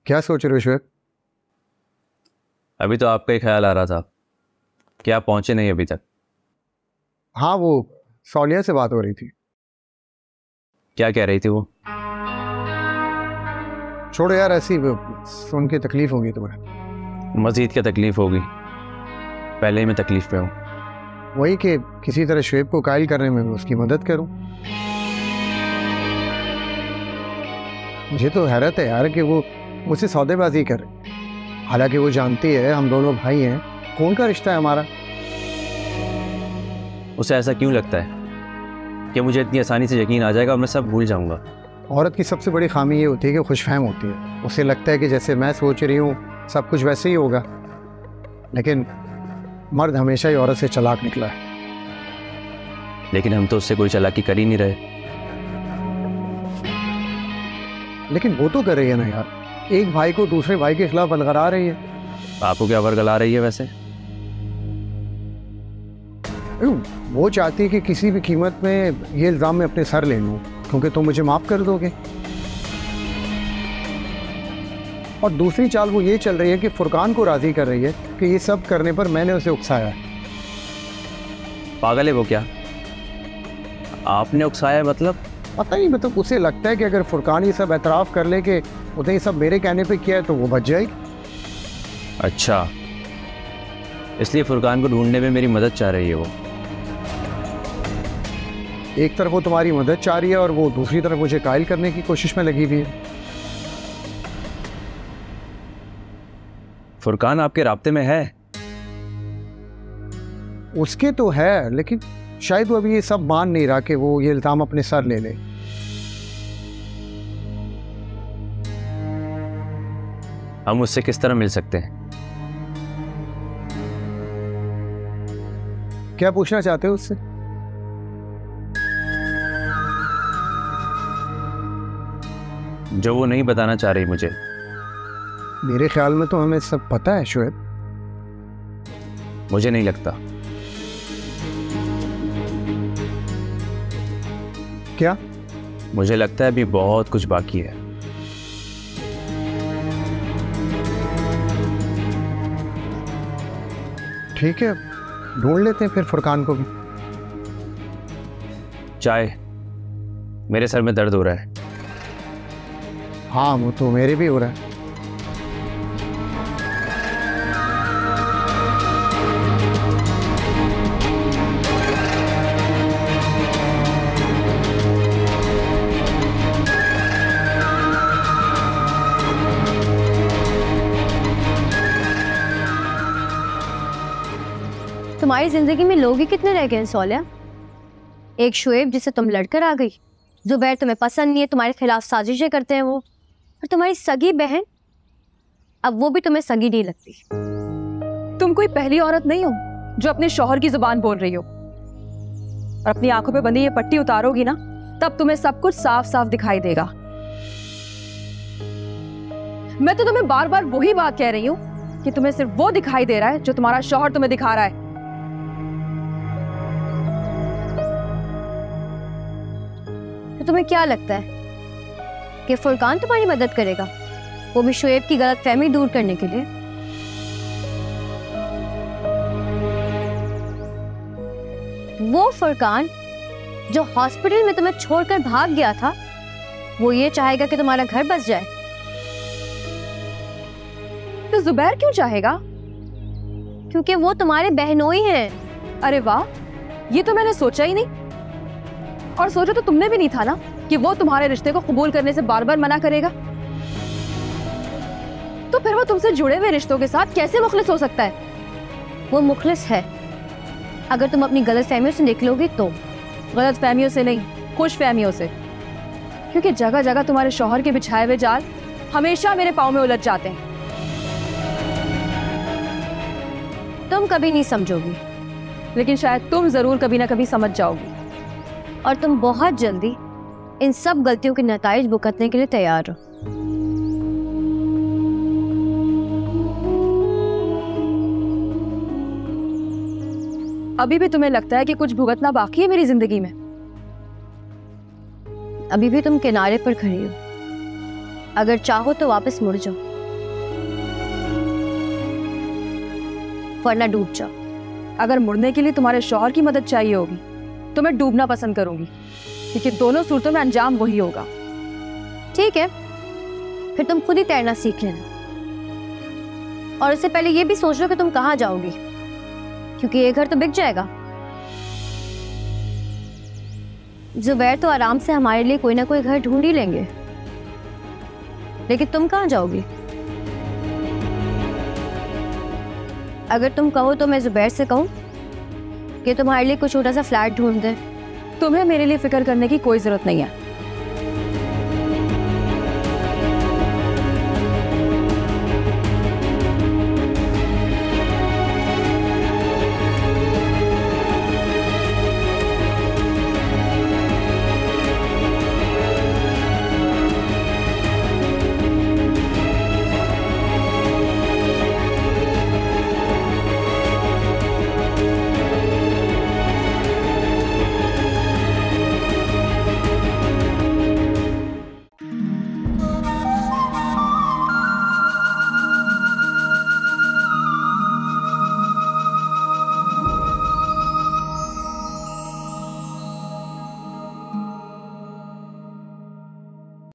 क्या सोच रहे हो शुएब? अभी तो आपका ही ख्याल आ रहा था कि आप पहुंचे नहीं अभी तक। हाँ, वो सौलिया से बात हो रही थी। क्या कह रही थी वो? छोड़ो यार, ऐसी सुन के तकलीफ होगी तुम्हें। मजीद क्या तकलीफ होगी, पहले ही मैं तकलीफ पे हूँ। वही कि किसी तरह शुएब को कायल करने में उसकी मदद करूं। मुझे तो हैरत है यार कि वो मुझसे सौदेबाजी कर रही है, हालांकि वो जानती है हम दोनों भाई हैं, कौन का रिश्ता है हमारा। उसे ऐसा क्यों लगता है कि मुझे इतनी आसानी से यकीन आ जाएगा और मैं सब भूल जाऊंगा? औरत की सबसे बड़ी खामी ये होती है कि खुशफहम होती है। उसे लगता है कि जैसे मैं सोच रही हूँ सब कुछ वैसे ही होगा, लेकिन मर्द हमेशा ही औरत से चालाक निकला है। लेकिन हम तो उससे कोई चालाकी कर ही नहीं रहे। लेकिन वो तो कर रही है ना यार, एक भाई को दूसरे भाई के खिलाफ अलगरा रही है। आपको क्या वर्गला रही है वैसे? वो चाहती है कि किसी भी कीमत में ये इल्ज़ाम मैं अपने सर ले लूँ, क्योंकि तुम मुझे माफ़ कर दोगे। और दूसरी चाल वो ये चल रही है कि फुरकान को राज़ी कर रही है कि ये सब करने पर मैंने उसे उकसाया है। पागल है वो क्या? आपने उकसाया मतलब? पता नहीं, मतलब उसे लगता है कि अगर फुरकान ये सब एतराफ़ कर ले कि उसने ये सब मेरे कहने पे किया है तो वो बच जाएगी। अच्छा, इसलिए फुरकान को ढूंढने में मेरी मदद चाह रही है वो। एक तरफ वो तुम्हारी मदद चाह रही है और वो दूसरी तरफ मुझे कायल करने की कोशिश में लगी हुई है। फुरकान आपके राब्ते में है? उसके तो है, लेकिन शायद वो अभी ये सब मान नहीं रहा कि वो ये इल्ज़ाम अपने सर ले ले। हम उससे किस तरह मिल सकते हैं? क्या पूछना चाहते हो उससे? जो वो नहीं बताना चाह रही मुझे। मेरे ख्याल में तो हमें सब पता है शुएब। मुझे नहीं लगता। क्या? मुझे लगता है अभी बहुत कुछ बाकी है। ठीक है, ढूंढ लेते हैं फिर फुरकान को भी। चाय, मेरे सर में दर्द हो रहा है। हाँ, वो तो मेरे भी हो रहा है। तुम्हारी जिंदगी में लोग ही कितने रह गए हैं सौलिया? एक शुएब जिससे तुम लड़कर आ गई, जुबैर तुम्हें पसंद नहीं है, तुम्हारे खिलाफ साजिशें करते हैं वो, और तुम्हारी सगी बहन, अब वो भी तुम्हें सगी नहीं लगती। तुम कोई पहली औरत नहीं हो जो अपने शौहर की जुबान बोल रही हो। और अपनी आंखों पे बंधी ये पट्टी उतारोगी ना, तब तुम्हें सब कुछ साफ साफ दिखाई देगा। मैं तो तुम्हें बार बार वही बात कह रही हूँ कि तुम्हें सिर्फ वो दिखाई दे रहा है जो तुम्हारा शौहर तुम्हें दिखा रहा है। तो तुम्हें क्या लगता है कि फुरकान तुम्हारी मदद करेगा, वो भी शुएब की गलतफहमी दूर करने के लिए? वो फुरकान जो हॉस्पिटल में तुम्हें छोड़कर भाग गया था, वो ये चाहेगा कि तुम्हारा घर बस जाए? तो जुबैर क्यों चाहेगा? क्योंकि वो तुम्हारे बहनोई हैं। अरे वाह, ये तो मैंने सोचा ही नहीं। और सोचा तो तुमने भी नहीं था ना कि वो तुम्हारे रिश्ते को कबूल करने से बार बार मना करेगा। तो फिर वो तुमसे जुड़े हुए रिश्तों के साथ कैसे मुखलिस हो सकता है? वो मुखलिस है अगर तुम अपनी गलतफहमियों से निकलोगी तो। गलतफहमियों से नहीं, खुशफहमियों से। क्योंकि जगह जगह तुम्हारे शौहर के बिछाए हुए जाल हमेशा मेरे पाँव में उलझ जाते हैं। तुम कभी नहीं समझोगी, लेकिन शायद तुम जरूर कभी ना कभी समझ जाओगी। और तुम बहुत जल्दी इन सब गलतियों के नताइज भुगतने के लिए तैयार हो। अभी भी तुम्हें लगता है कि कुछ भुगतना बाकी है मेरी जिंदगी में? अभी भी तुम किनारे पर खड़ी हो, अगर चाहो तो वापस मुड़ जाओ। वरना डूब जाओ। अगर मुड़ने के लिए तुम्हारे शौहर की मदद चाहिए होगी तो मैं डूबना पसंद करूंगी, क्योंकि दोनों सूरतों में अंजाम वही होगा। ठीक है, फिर तुम खुद ही तैरना सीख लेना, और इससे पहले ये भी सोच लो कि तुम कहाँ जाओगी, क्योंकि ये घर तो बिक जाएगा। जुबैर तो आराम से हमारे लिए कोई ना कोई घर ढूंढ ही लेंगे, लेकिन तुम कहाँ जाओगी? अगर तुम कहो तो मैं जुबैर से कहूँ कि तुम्हारे लिए कोई छोटा सा फ्लैट ढूंढ दे। तुम्हें मेरे लिए फिक्र करने की कोई जरूरत नहीं है।